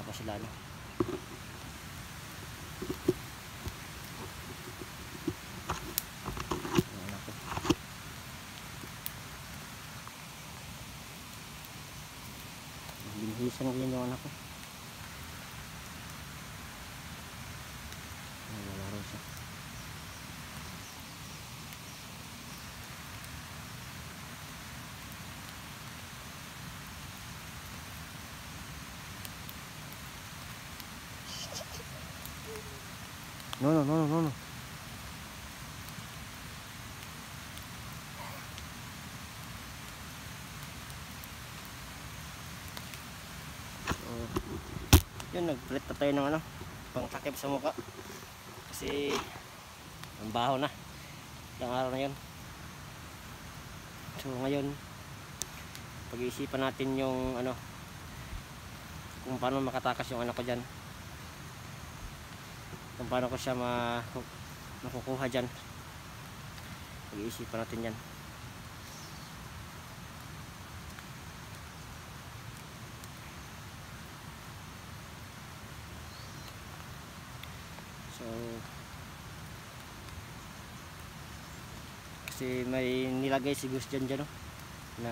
pa sila no. Binhisan ko yun yung anak ko. Nalaro siya. No. Yun, nagpalit na tayo ng ano, pangtakip sa mukha kasi ang baho na ilang araw na yun. So ngayon pag-iisipan natin yung ano, kung paano makatakas yung anak ko dyan, kung paano ko siya makukuha dyan. Pag-iisipan natin yan. So kasi may nilagay si Gus dyan no? Na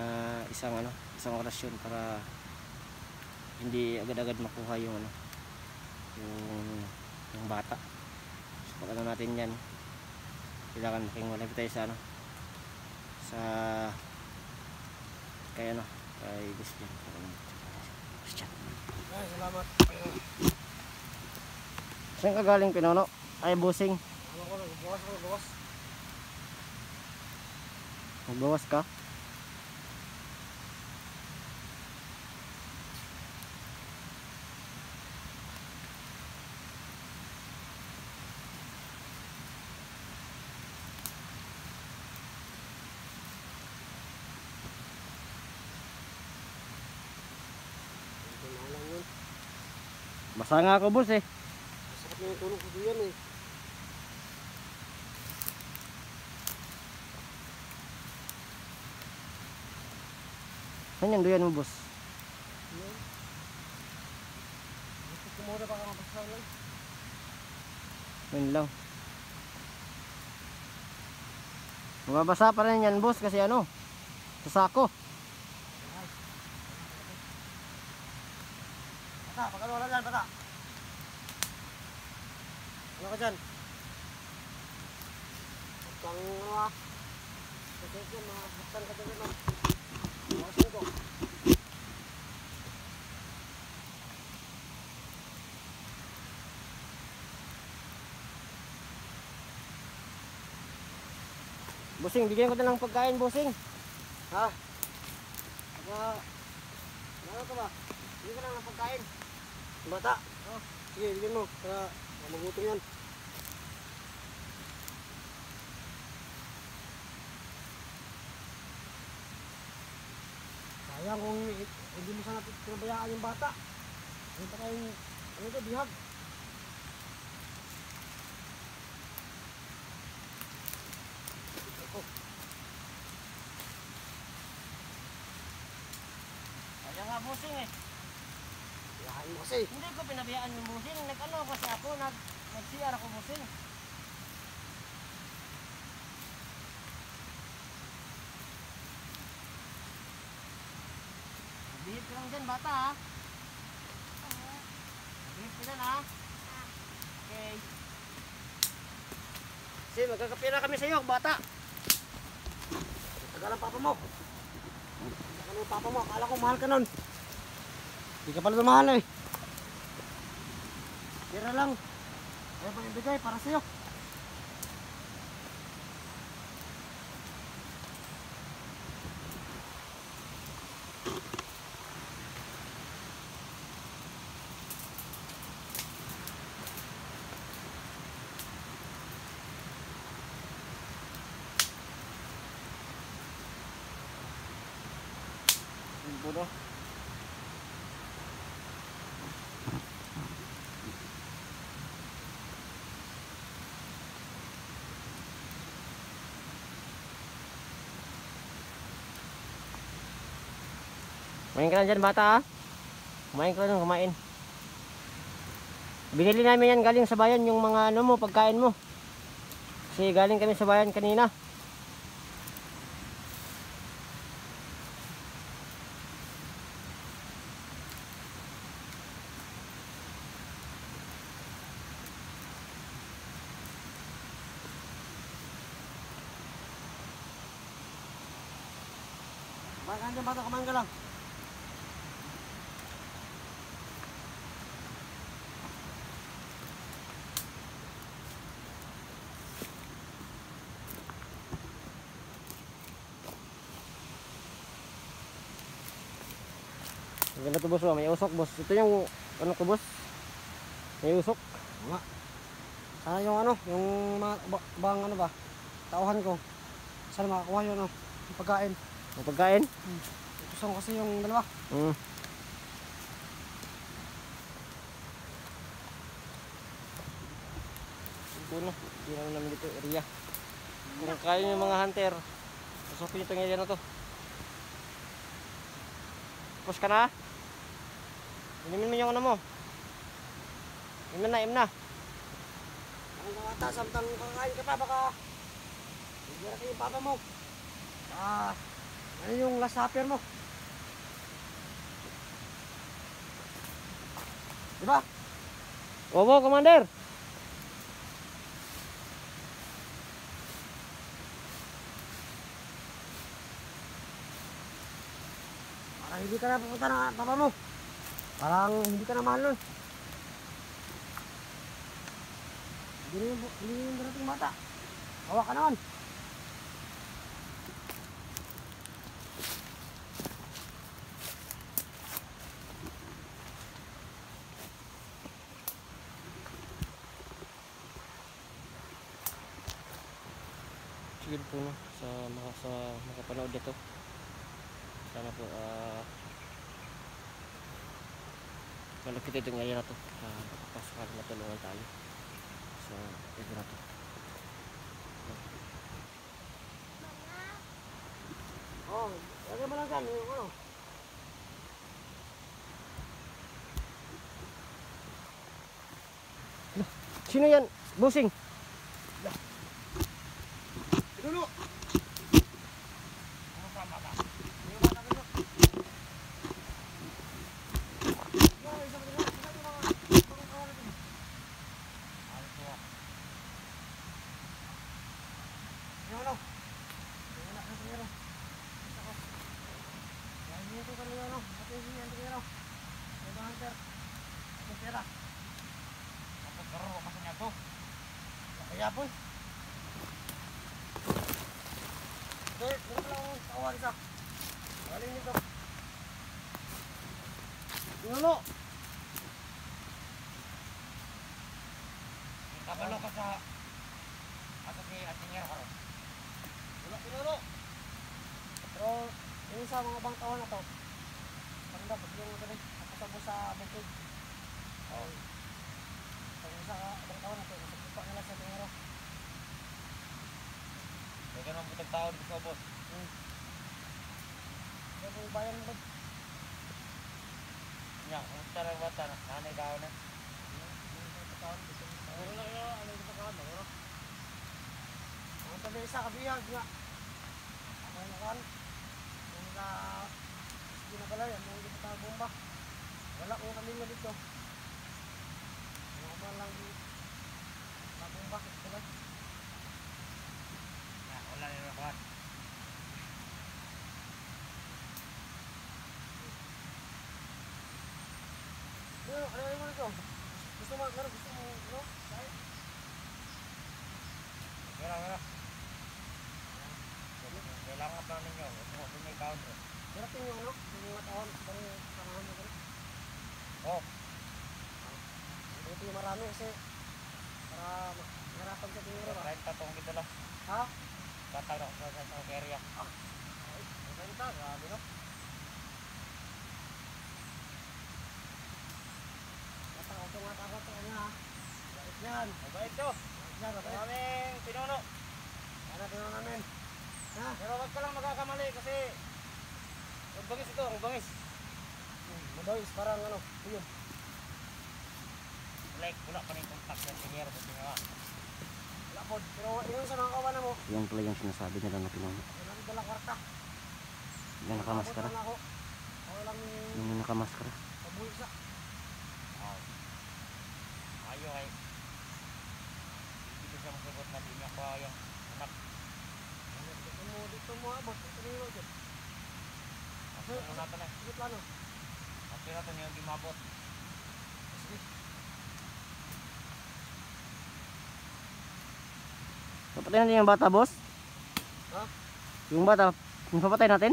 isang orasyon para hindi agad-agad makuha yung ano, yung bata. So pag ano natin yan, kailangan makingwalay tayo sa ano, sa kay Gus dyan. Ay, salamat. Saan ka galing, Pinono? Ay, busing. Ano ko, nagbawas. Magbawas ka? Basa nga ako, boss eh. Masakit na yung tulog ko diyan eh. Saan yung duyan mo, boss? Yan. Gusto ko muna baka mabasa lang. Yun lang. Mababasa pa rin yan, boss, kasi ano, sa sako. Bata, pagkano wala dyan, bata. Ano ka dyan? Pagkang ano ah. Kasi dyan, makakasaktan ka dyan ah. Makasin ko. Busing, bigyan ko na lang pagkain, busing. Ha? Ano ka ba? Bigyan ko lang ng pagkain. Bata. Oh. Sige, bigyan mo. Para magutom yan. Sayang kung hindi mo sana pinabayaan yung bata. Ano pa kayong, ano ito, bihag. Kaya nga, busing eh. Biyahain mo kasi. Hindi ko pinabayaan yung busing. Nag-ano kasi ako, nag-CR ako, busing. Bihip ka lang dyan, bata ha. Bihip ka dyan ha. Okay. Kasi magkakapira kami sa iyo, bata. Tagal ang papa mo. Tagal ang papa mo. Akala ko mahal ka nun. Hindi ka pala mahal eh. Tira lang. Ayaw pang ibigay para sa'yo. Puro. Kumain ka lang dyan, bata ha. Kumain ka lang, kumain. Binili namin yan galing sa bayan, yung mga ano mo, pagkain mo. Kasi galing kami sa bayan kanina. Kumain ka bata, kumain ka lang. Ang ganda to boss, oh. May usok boss. Ito yung ano ko boss. May usok. Nga. Sana yung ano, yung mga bang ano ba, tauhan ko. Sana makakuha yun, ano, yung pagkain. Ang pagkain. Gusto ko kasi yung dalawa. Puno. Hindi naman namin dito area. Kung kaya yung mga hunter, pasokin yung area na to. Tapos ka na? Inumin mo yung ano mo. Inom na. Ang mga bata, samtang kakain ka pa, baka hindi na kayo yung papa mo. Ano yung last supper mo? Diba? Opo, Commander. Parang hindi ka na pupunta ng papa mo. Parang hindi ka na mahal nun. Hindi yung darating bata. Hawa ka naman. Sige po no, sa makapanood nito. Sana po malapit itong area na to. Pasok matulungan tayo. So, ito na to. Oh, lagay mo lang dyan yung ano. Sino yan? Busing. Dulo. Kaya po. Dahil, meron pala akong kawan isa. Galing nito. Nuno! Kabalo ka sa ato ni Atingero ko. Wala si Nuno. Pero, yung isa mga bang kawan na to. Paganda, pag yung ito rin. Nakasabo sa bukid. Oh. Pag isa bang kawan na to. Nasa nila sa Atingero. May ganun butag tao dito sa boss. Kaya po yung bayan mo. Nya, kung tara bata na, nanay kao na. Ano na kaya? Ano yung pagkawan? Ano? Ang tabi isa kabihag nga. Ako yung nakan. Yung sa ginabalay, ang mga dito tayo bomba. Wala kong kami nga dito. Ano ba lang dito? Bomba, ito lang. Nya, wala na nakuha. Ano mo nito? Gusto mo, ano? Kahit? Mira. Kailangan pa ninyo, kung may counter. Darating yung ano? Yung mga taon, parang samahan mo ganun. Oh, Ito yung marami kasi para mahirapan sa tingin ba? 30 tong dito lang. Ha? Tatawag ako sa area. Ay, maganda, grabe no? Matakot ito sa kanya ha. Bait yan. Mabait to. Bait yan, mabait. Maraming pinuno. Ano tingnan namin? Ha? Pero wag ka lang magkakamali kasi magbangis ito, magbangis. Mabais, parang ano, yun. like wala pa ning contact sa tingero sa tinga. Wala po. Pero yun sa mga kawan na mo. Yung pala yung sinasabi nila na pinuno. Wala nang dala kwarta. Yung nakamaskara. Ako. Ako lang Yung nakamaskara. pabuhi sa. Oh. Ayo kay dito siya masagot na di niya pa yung anak. Dito mo abot. Ito rin yun. Ako na natin eh. Sige plano. Ako na natin yung gimabot. Sige. Papatay natin yung bata, boss? Ha? Yung bata, yung papatay natin?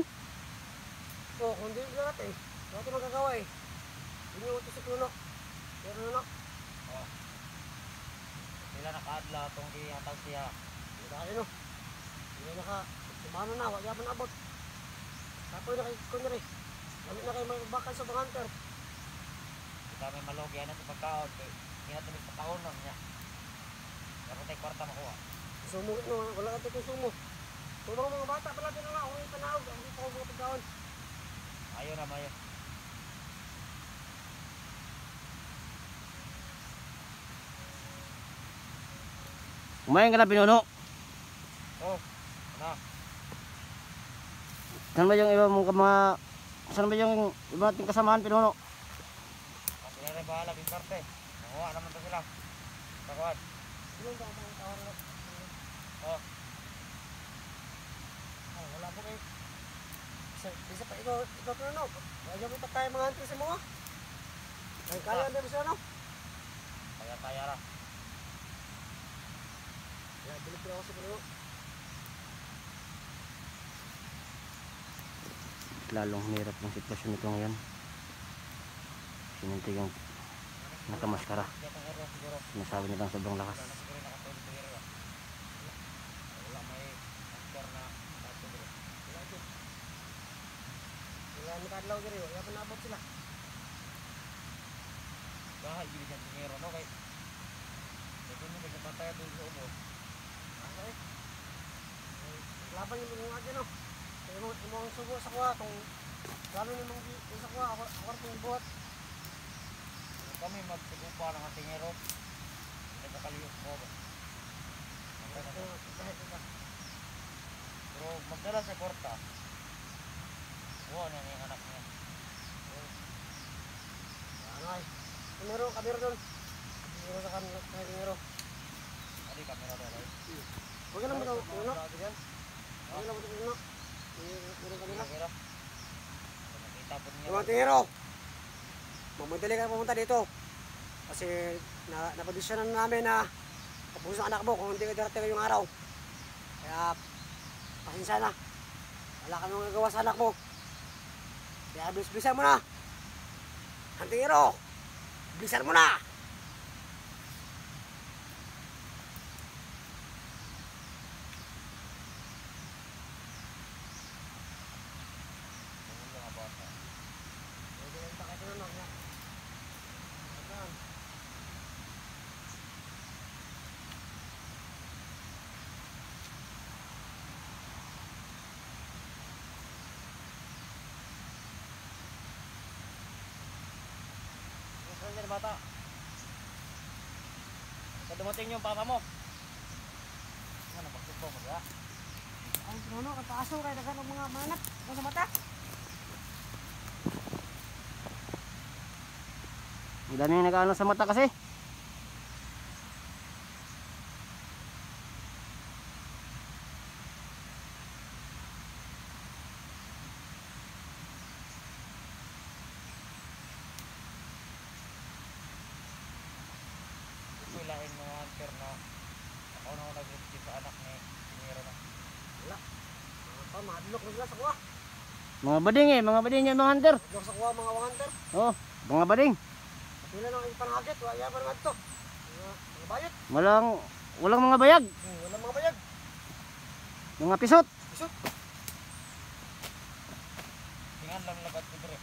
Oo, kung di ba natin. Bakit magagawa eh. Hindi nyo ito si Puno. Pero ano? Oh. Sila nakaadla tong gihataw siya. Hindi tayo no. Hindi naka. Sumano na. Wag yaman abot. Tapoy na kay Kunri. Lamit na kayo may bakal sa bang hunter. Kita may malogyan na sa pagkaon kay kinatumis sa kaon lang niya. Dapat ay kwarta makuha. Sumo no. Wala ka ito sumo. Tulong mga bata pala din na. Ako yung panahog. Ako yung panahog mga pagkaon. Ayo na mayo. Kumain ka na, pinuno. Oh. Ano? Saan ba yung iba mong saan ba yung iba nating kasamahan, pinuno? Ang sila rin bahala bintarte. Nakuha naman to sila. Kakuan. Yung ba mga tawar na. Oh. Oh, wala mo kayo. Bisa pa ikaw Puno. Wala mo pa tayo mga hunter sa mga. Kaya na bisa no. Kaya ra. Ya, bilip ko ako sa Puno. Lalong hirap ng sitwasyon nito ngayon. Sinunti yung nakamaskara. Gatong ero siguro. Sinasabi nilang sobrang lakas. Wala na siguro nakatulog sa ero. Wala may actor na nakatulog. Wala ito. Wala nakadlaw diri. Wala pa naabot sila. Bahay gini sa tingero no kay. Ito mo sa patay doon sa ubos. Ano eh? Laban yung mga akin no. Kaya mo ang sugo sa kuha kung lalo ni mong sa kuha ako pong buhat. Kami magsugupa ng tingero. Hindi ka kaliyok ko ba? Pero magdala sa korta. Buwan yan yung anak niya. Ano ay? Kamero doon. Kamero sa kamero. Adi kamera doon ay. Huwag ka lang ba ito? Huwag ka lang ba ito? Meron kanila. Kamera. Nakita po niya. Mga tingero, mamadali ka pumunta dito. Kasi napadisyonan namin na kapuso ng anak mo kung hindi ka darating ngayong araw. Kaya pasensya na. Wala kami magagawa sa anak mo. Kaya bilis-bilisan mo na. Ang tingero, bilisan mo na. Mga bata. Pwede lang takay tinanong niya. Ayan. Saan dyan bata? Sa dumating yung papa mo. Ano, magsubo mo ba? Ang puno, kataso kayo dagan ng mga manap. Ano sa mata? Ang dami yung nakaano sa mata kasi. Ilahin mo nga hunter na ako na nag-receive sa anak ni Pinero na. Wala. Madlok na sila sa kuha. Mga bading mga bading yan mga hunter. Madlok sa kuha mga wanganter. Oh, mga bading. Pila nang ipanhagit, wala pa nga ito. Mga bayot. Walang mga bayag. Wala mga bayag. Mga pisot. Isot. Tingnan lang labat ko dire.